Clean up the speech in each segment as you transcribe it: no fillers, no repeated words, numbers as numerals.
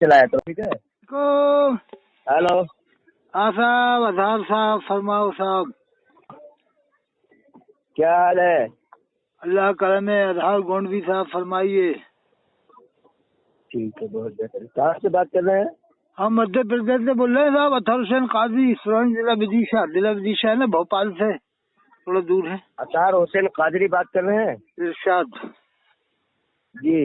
चलाया तो ठीक है। को हेलो साहब, आधार साहब, फरमाओ साहब। क्या हाल है? अल्लाह करम है। आधार गोंडवी साहब फरमाइए। ठीक है, बहुत बेहतर। कहाँ से बात कर रहे हैं? हम मध्य प्रदेश से बोल रहे हैं साहब। अतहर हुसैन काजी, सोलन जिला विदिशा। जिला विदिशा है ना, भोपाल से थोड़ा दूर है। अतार हुसैन कादरी बात कर रहे हैं? इरशाद जी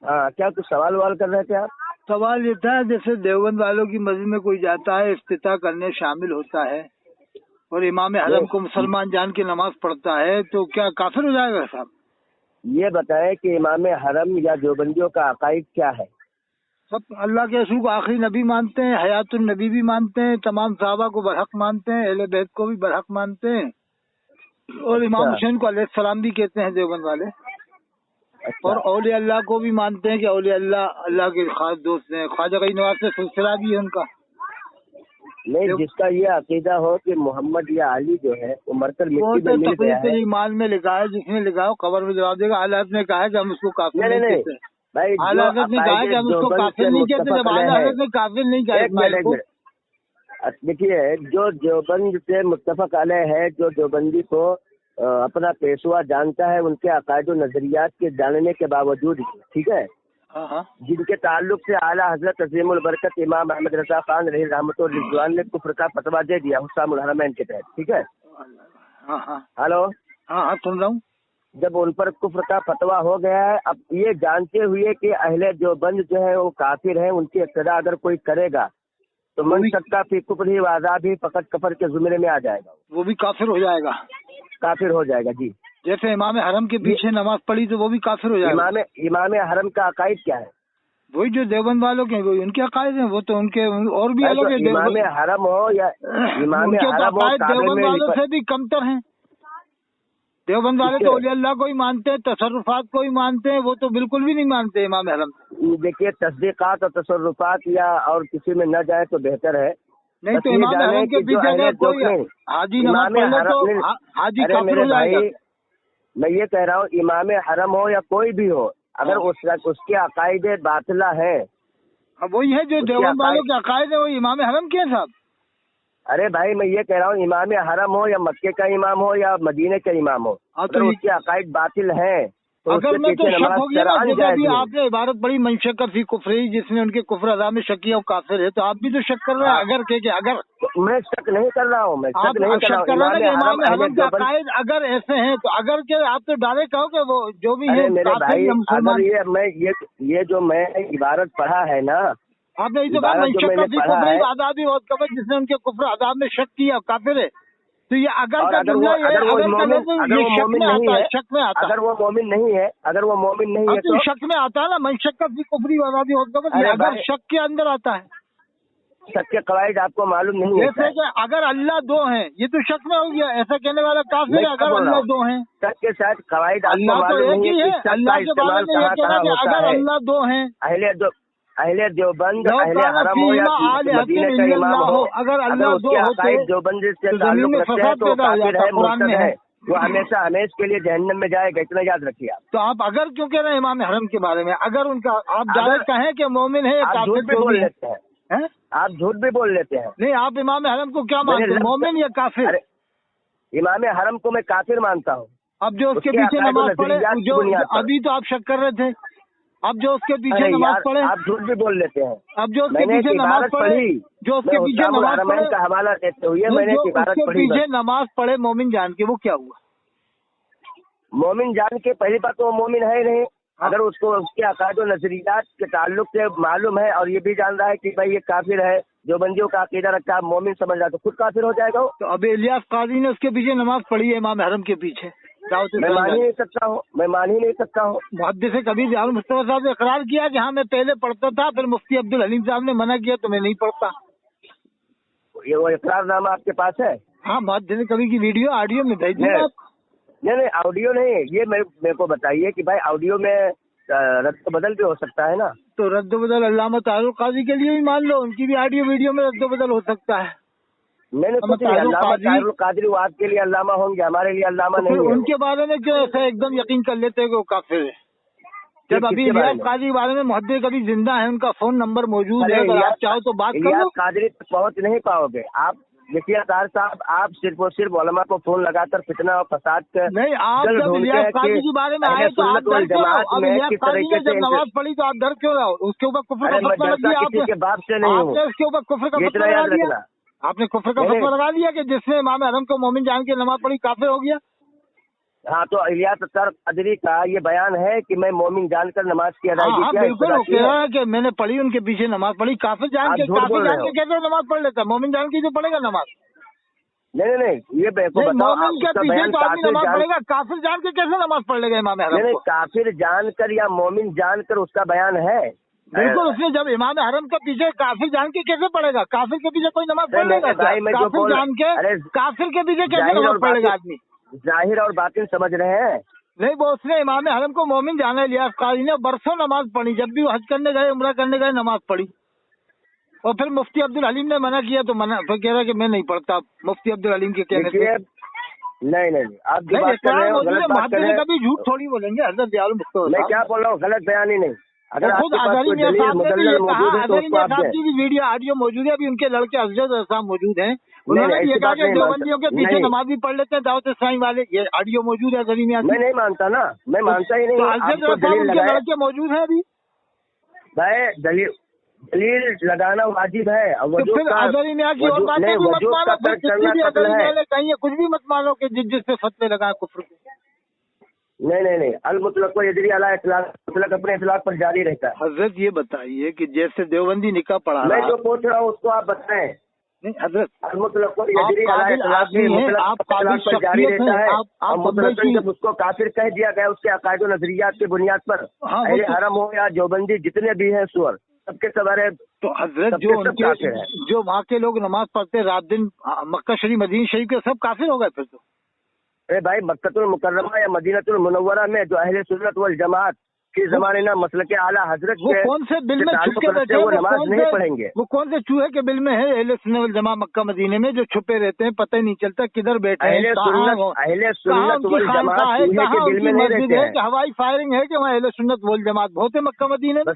हाँ, क्या कुछ सवाल वाल कर रहे थे आप? सवाल ये था, जैसे देवबंद वालों की मस्जिद में कोई जाता है, इफ्तिताह करने शामिल होता है और इमाम हरम को मुसलमान जान के नमाज पढ़ता है, तो क्या काफिर हो जाएगा साहब? ये बताएं कि इमाम हरम या देवबंदियों का अकाइद क्या है? सब अल्लाह के रसूल को आखिरी नबी मानते हैं, हयातुन नबी भी मानते हैं, तमाम सहाबा को बरहक मानते हैं, अहले बैत को भी बरहक मानते हैं, और इमाम हुसैन को अलैहिस्सलाम भी कहते हैं देवबंद वाले। अच्छा। और औलिया अल्लाह को भी मानते हैं कि औलिया अल्लाह के खास दोस्त हैं। ख्वाजा गई नवाज से सिलसिला भी है उनका। नहीं, जिसका ये अकीदा हो कि मोहम्मद या अली जो है वो मरकर वो मिट्टी तो में मिल गया है। ईमान में लिखा है, जिसने लिखा है कब्र में जवाब देगा। आला हज़रत ने कहा है कि हम उसको काफिर नहीं कहते। भाई, आला हज़रत ने कहा है कि हम उसको काफिर नहीं कहते, जब आला हज़रत ने काफिर नहीं कहा इस्माइल को। देखिए, जो देवबंद से मुत्तफक अलैह है, जो देवबंदी को अपना पेशवा जानता है, उनके अकायद और नजरियात के जानने के बावजूद, ठीक है, जिनके ताल्लुक से आला हजरत अज़ीमुल बरकत इमाम अहमद रजा खान रही रहमतुल्लाह अलैह रिजवान ने कुफ्र का फतवा दे दिया हुस्सामुल हरमैन के तहत, ठीक है। हेलो, हाँ सुन रहा हूँ। जब उन पर कुफ्र का फतवा हो गया है, अब ये जानते हुए कि अहले देवबंद जो है वो काफिर है, उनकी इक्तदा अगर कोई करेगा तो मन सकता फी कुफ्र ही वाज़ाब ही फकत कफर के जुमरे में आ जाएगा, वो भी काफिर हो जाएगा। काफिर हो जाएगा जी। जैसे इमाम हरम के पीछे नमाज पढ़ी तो वो भी काफिर हो जाएगा। इमाम हरम का अकायद क्या है? वही जो देवबंद वालों के वही उनके अकायद हैं, वो तो उनके और भी अलग है। इमाम हरम हो या इमाम हरम हो, देवबंद वालों से भी कमतर हैं। देवबंद वाले तो औलिया अल्लाह को ही मानते हैं, तसर्रुफात को ही मानते हैं, वो तो बिल्कुल भी नहीं मानते इमाम हरम। देखिए, तस्दीकात और तसर्रुफात या और किसी में न जाए तो बेहतर है। नहीं तो इमाम हरम के पीछे अगर कोई हाजी नमाज पढ़ ले तो हाजी काफिर हो जाएगा। मैं ये कह रहा हूँ, इमाम हरम हो या कोई भी हो, अगर उसके अकायदे बातिला है, वही है जो देवबंद वालों के अकायद है, वो इमाम हरम के साहब। अरे भाई, मैं ये कह रहा हूँ, इमाम हरम हो या मक्के का इमाम हो या मदीने का इमाम हो, अगर उसके अकायद बातिल है तो अगर मैं तो शक हो गया ना, जैसे अभी आपने इबारत पढ़ी मंशक फी कुफरी, जिसने उनके कुफर अज़ा में शक किया वो काफिर है, तो आप भी तो शक कर रहे हैं। अगर के अगर मैं शक नहीं कर रहा हूँ, मैं शक नहीं कर रहा हूँ। इमाम हरम के अकायद अगर ऐसे हैं तो अगर के आप तो डायरेक्ट कहो कि वो जो भी है मेरे भाई, अगर ये जो मैं इबारत पढ़ा है ना, आपने इस बार मंशक फी कुफरी आज़ादी और कबर, जिसने उनके कुफर अज़ाब में शक किया काफिर है, तो ये अगर का जुमला है, अगर वो मोमिन नहीं है, शक में आता है। अगर वो मोमिन नहीं है, तो शक में आता है ना, मंशक का भी कुफरी वादी होता है, अगर शक के अंदर आता है। शक के कवायद आपको मालूम नहीं है? जैसे कि अगर अल्लाह दो हैं, ये तो शक में हो गया, ऐसा कहने वाला काफिर है। अगर अल्लाह दो हैं, शक के साथ कवायद अल्लाह तो एक ही है। अल्लाह के बारे में ये कहना कि अगर अल्लाह दो हैं, अहले देवबंद, अहले हरम हो या मदीने का इमाम हो, अगर अल्लाह दो होते देवबंद से ताल्लुक रखते हैं तो काफिर है, मुर्तद है, वो हमेशा हमेश के लिए जहन्नम में जाएगा, इतना याद रखिए आप। तो आप अगर क्यों कह रहे हैं इमाम हरम के बारे में? अगर उनका आप डायरेक्ट कहें कि मोमिन है, आप झूठ भी बोल लेते हैं, आप झूठ भी बोल लेते हैं। नहीं, आप इमाम हरम को क्या मानते हैं, मोमिन या काफिर? इमाम हरम को मैं काफिर मानता हूँ। अब जो उसके पीछे नमाज पढ़े, जो अभी तो आप शक कर रहे थे, अब जो उसके पीछे नमाज पढ़े, आप झूठ भी बोल लेते हैं। अब जो उसके पीछे नमाज पढ़े, जो उसके पीछे नमाज पढ़े का हवाला देते हुए मैंने इबारत पढ़ी, पीछे नमाज पढ़े मोमिन जान के, वो क्या हुआ? मोमिन जान के पहली बात तो वो मोमिन है नहीं। अगर उसको उसके अकायद और नजरियात के ताल्लुक से मालूम है और ये भी जान रहा है कि भाई ये काफिर है, जो बंदियों का अकीदा रखता है, मोमिन समझ रहा है, तो खुद काफिर हो जाएगा वो। तो अब इलियास काजी ने उसके पीछे नमाज पढ़ी है इमाम हरम के पीछे, मैं मान ही नहीं सकता हूँ, मैं मान ही नहीं सकता हूँ। मुहद्दिस से कभी मुस्तफा साहब ने इकरार किया कि हाँ मैं पहले पढ़ता था, फिर मुफ्ती अब्दुल हलीम साहब ने मना किया तो मैं नहीं पढ़ता। ये वो इकरारनामा आपके पास है? हाँ, मुहद्दिस ने कभी की वीडियो ऑडियो में भेज दिया आप? नहीं, ऑडियो नहीं, ये मेरे को बताइए कि भाई ऑडियो में रद्द बदल भी हो सकता है ना? तो रद्द बदल अल्लामा तारुल काजी के लिए भी मान लो, उनकी भी ऑडियो वीडियो में रद्द बदल हो सकता है। मैंने कुछ नहीं, अल्लामा तारुल कादरी वो आपके लिए अल्लामा होंगे, हमारे लिए अल्लामा नहीं है। उनके बारे में क्यों ऐसा एकदम यकीन कर लेते हैं कि वो काफिर है? जब अभी इलियास कादरी के बारे में मुहद्दिस कभी जिंदा है, उनका फोन नंबर मौजूद है, अगर आप चाहो तो बात कर लो। इलियास कादरी तक पहुंच नहीं पाओगे आप। देखिए अतार साहब, आप सिर्फ और सिर्फ उलमा को फोन लगाकर फितना और फसाद कर नहीं, आप जब इलियास कादरी के बारे में आए तो आप डर क्यों रहो? अब इलियास कादरी ने जब नमाज पढ़ी तो आप डर क्यों रहो? उसके ऊपर कुफ्र का फतवा लग दिया आपने, बाप से नहीं हूँ, उसके ऊपर कुफ्र का फतवा लगा दिया, आपने कुफ्र का फतवा लगा दिया कि जिसने इमाम हरम को मोमिन जान के नमाज पढ़ी काफिर हो गया। हाँ, तो इलियास अतार कादरी का ये बयान है कि मैं मोमिन जानकर नमाज की अदायगी किया। बिल्कुल, वो कह रहा है कि मैंने पढ़ी, उनके पीछे नमाज पढ़ी। काफिर जान के कैसे नमाज पढ़ लेता? मोमिन जान के जो पढ़ेगा नमाज? नहीं, ये मोमिन के पीछे तो आदमी नमाज पढ़ेगा, काफिर जान के कैसे नमाज पढ़ लेगा इमाम हरम? नहीं, काफिर जानकर या मोमिन जानकर उसका बयान है। बिल्कुल, उसने जब इमाम हरम के पीछे काफिर जान के कैसे पढ़ेगा? काफिर के पीछे कोई नमाज पढ़ लेगा? काफिर जान के काफिर के पीछे कैसे नमाज पढ़ेगा आदमी? जाहिर और बातिन समझ रहे हैं। नहीं, वो उसने इमाम हरम को मोमिन जाना, इलियास कादरी ने बरसों नमाज पढ़ी। जब भी वो हज करने गए, उम्रा करने गए, नमाज पढ़ी। और फिर मुफ्ती अब्दुल हलीम ने मना किया तो मना, फिर कह रहा कि मैं नहीं पढ़ता। मुफ्ती अब्दुल हलीम के कहने से नहीं, आप जो बात कर रहे हो गलत बात कर रहे हैं। कभी झूठ थोड़ी बोलेंगे हज़रत दयालु मुफ्ती। मैं क्या बोल रहा हूँ, गलत बयान ही नहीं। अगर खुद अज़हरी मियां साहब ने भी ये कहा, अज़हरी मियां साहब की भी वीडियो ऑडियो मौजूद है, अभी उनके लड़के अज़हर साहब मौजूद हैं, उन्होंने ये कहा कि देवबंदियों के पीछे नमाज भी पढ़ लेते हैं दावत इस्लामी वाले। ये ऑडियो मौजूद है अज़हरी मियां। मैं नहीं मानता ना, मैं मानता ही नहीं। अज़हर साहब उनके लड़के मौजूद हैं अभी। भाई दलील लगाना वाजिब है। फिर अज़हरी मियां की और बातें भी मत मानो, कहीं कुछ भी मत मानो कि जिससे फतवे लगाए कुफ्र के। नहीं, अल मुतलक को यदरी अला इतलाक, मुतलक अपने इतलाक पर जारी रहता है। हजरत ये बताइए कि जैसे देवबंदी निकाह पढ़ा, मैं जो पूछ रहा हूँ उसको आप बताएं। नहीं हजरत, अल मुतलक को यदरी अला इतलाक पर जारी रहता है। और मुतलक जब उसको काफिर कह दिया गया उसके अकायद व नजरियात की बुनियाद पर, अहले हरम हो या देवबंदी जितने भी हैं सुअर, सबके सवारे। तो हजरत जो वहाँ के लोग नमाज पढ़ते रात दिन मक्का शरीफ मदीना शरीफ के, सब काफिर हो गए फिर तो? अरे भाई, मक्कतुल मुकर्रमा या मदीनतुल मुनव्वरा में जो अहले सुन्नत वल जमात के जमाने ना मसल के आला हजरत वो कौन से बिल में छुप के बैठे हैं? वो नमाज नहीं पढ़ेंगे। वो कौन से चूहे के बिल में है अहले सुन्नत वल जमात मक्का मदीने में, जो छुपे रहते हैं, पता ही नहीं चलता किधर बैठे हैं। अहले सुन्नत वल जमात चूहे के बिल में नहीं रहते हैं। हवाई फायरिंग है कि वहाँ अहले सुन्नत वल जमात बहुत है मक्का मदीने में।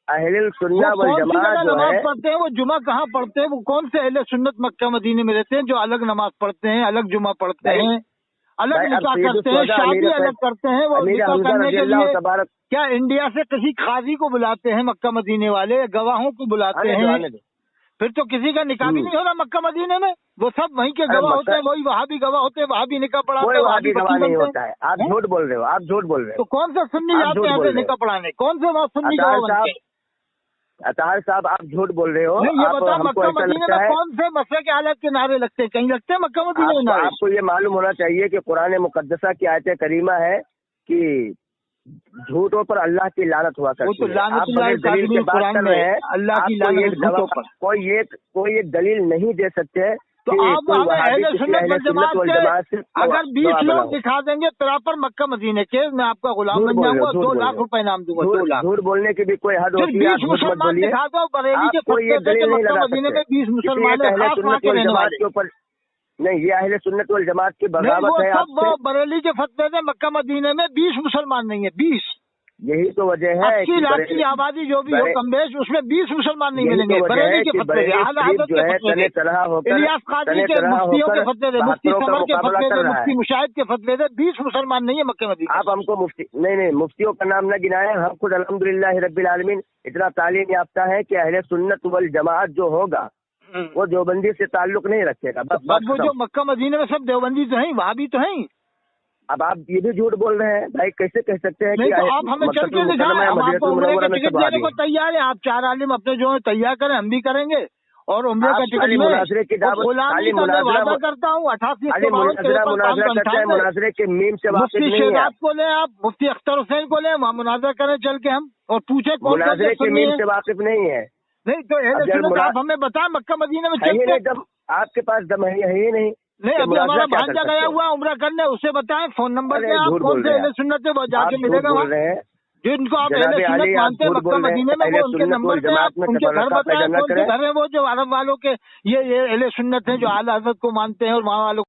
अहले सुन्नत वल जमात जो नमाज पढ़ते हैं, वो जुमा कहाँ पढ़ते हैं? वो कौन से अहले सुन्नत मक्का मदीने में रहते हैं जो अलग नमाज पढ़ते हैं, अलग जुमा पढ़ते हैं, अलग निकाह करते हैं, शादी अलग करते हैं? वो निकाह करने के लिए क्या इंडिया से किसी काजी को बुलाते हैं मक्का मदीने वाले, गवाहों को बुलाते हैं? फिर तो किसी का निकाह भी नहीं हो रहा मक्का मदीने में। वो सब वहीं के गवाह होते हैं, वही वहाँ भी गवाह होते हैं, वहाँ भी निकाह पढ़ाते हैं, वहाँ भी गवाह नहीं होता है। आप झूठ बोल रहे हो, आप झूठ बोल रहे हो। तो कौन से सुन्नी जाते हैं निकाह पढ़ाने? कौन से वहाँ सुन्नी गवाह? अतार साहब, आप झूठ बोल रहे हो। ये बता, मक्का मदीने में कौन से मसले के हालत के नारे लगते हैं? कहीं लगते हैं मक्का मदीने में नारे? आपको ये मालूम होना चाहिए कि कुरान मुकद्दसा की आयत करीमा है कि झूठों पर अल्लाह की लानत हुआ करती है। वो तो लानत कुरान में है, अल्लाह की लानत झूठों पर। कोई एक दलील नहीं दे सकते। तो आप हमें अहले सुन्नत वल जमात से अगर 20 लोग दिखा देंगे पर मक्का मदीने के, मैं आपका गुलाम बन जाऊंगा, 2 लाख रुपए इनाम दूंगा। 2 लाख। झूठ बोलने की भी कोई हद होती है। 20 मुसलमान दिखा दो बरेली के मक्का मदीने में 20 मुसलमान के ऊपर। नहीं, ये अहले सुन्नत वल जमात की बगावत है। सब बरेली के फतवे में मक्का मदीने में 20 मुसलमान नहीं है, 20। यही तो वजह है। 80 लाख की आबादी जो भी हो कम बेश, उसमें 20 मुसलमान नहीं मिलेंगे। बरेली के फतवे, इलियास कादरी के, मुफ्तियों के फतवे, मुफ्ती समर के फतवे, मुफ्ती मुशाहिद के फतवे, 20 मुसलमान नहीं है मक्के मदीने। आप हमको नहीं मुफ्तियों का नाम न गिनाए। हम खुद अल्हम्दुलिल्लाह रब्बिल आलमीन इतना तालीम याफ्ता है कि अहले सुन्नत वल जमात जो होगा वो देवबंदी से ताल्लुक नहीं रखेगा। बस वो जो मक्का मदीने में सब देवबंदी तो है, वहाँ भी तो है। अब आप ये भी झूठ बोल रहे हैं भाई, कैसे कह सकते हैं? नहीं तो आप हमें चल के दिखाएं, हम आपको उम्रे का टिकट देने को तैयार है। आप 4 आलिम अपने जो है तैयार करें, हम भी करेंगे। और उम्रे का टिकट में गुलामी का मैं वादा करता हूँ। 88 मुनाजरे के मीम से मुफ्ती शहजाद को लें, आप मुफ्ती अख्तर हुसैन को लें, वहाँ मुनाजरा करें चल के हम, और पूछे कौन मुनाजरे के मीम से वाकिफ नहीं है। नहीं तो आप हमें बताएं मक्का मदीने में चल के। आपके पास दम है ही नहीं। नहीं, अभी हमारा भांजा गया हुआ उम्रा करने, उसे बताएं। फोन नंबर पे आप कौन से अहले सुन्नत है वो जाके मिलेगा वहाँ। जिनको आप अहले सुन्नत मानते हैं मक्का मदीने में, वो उनके नंबर पे आप उनके घर बताएं कौन से घर है वो जो अरब वालों के ये अहले सुन्नत है जो आला हज़रत को मानते हैं और वहाँ वालों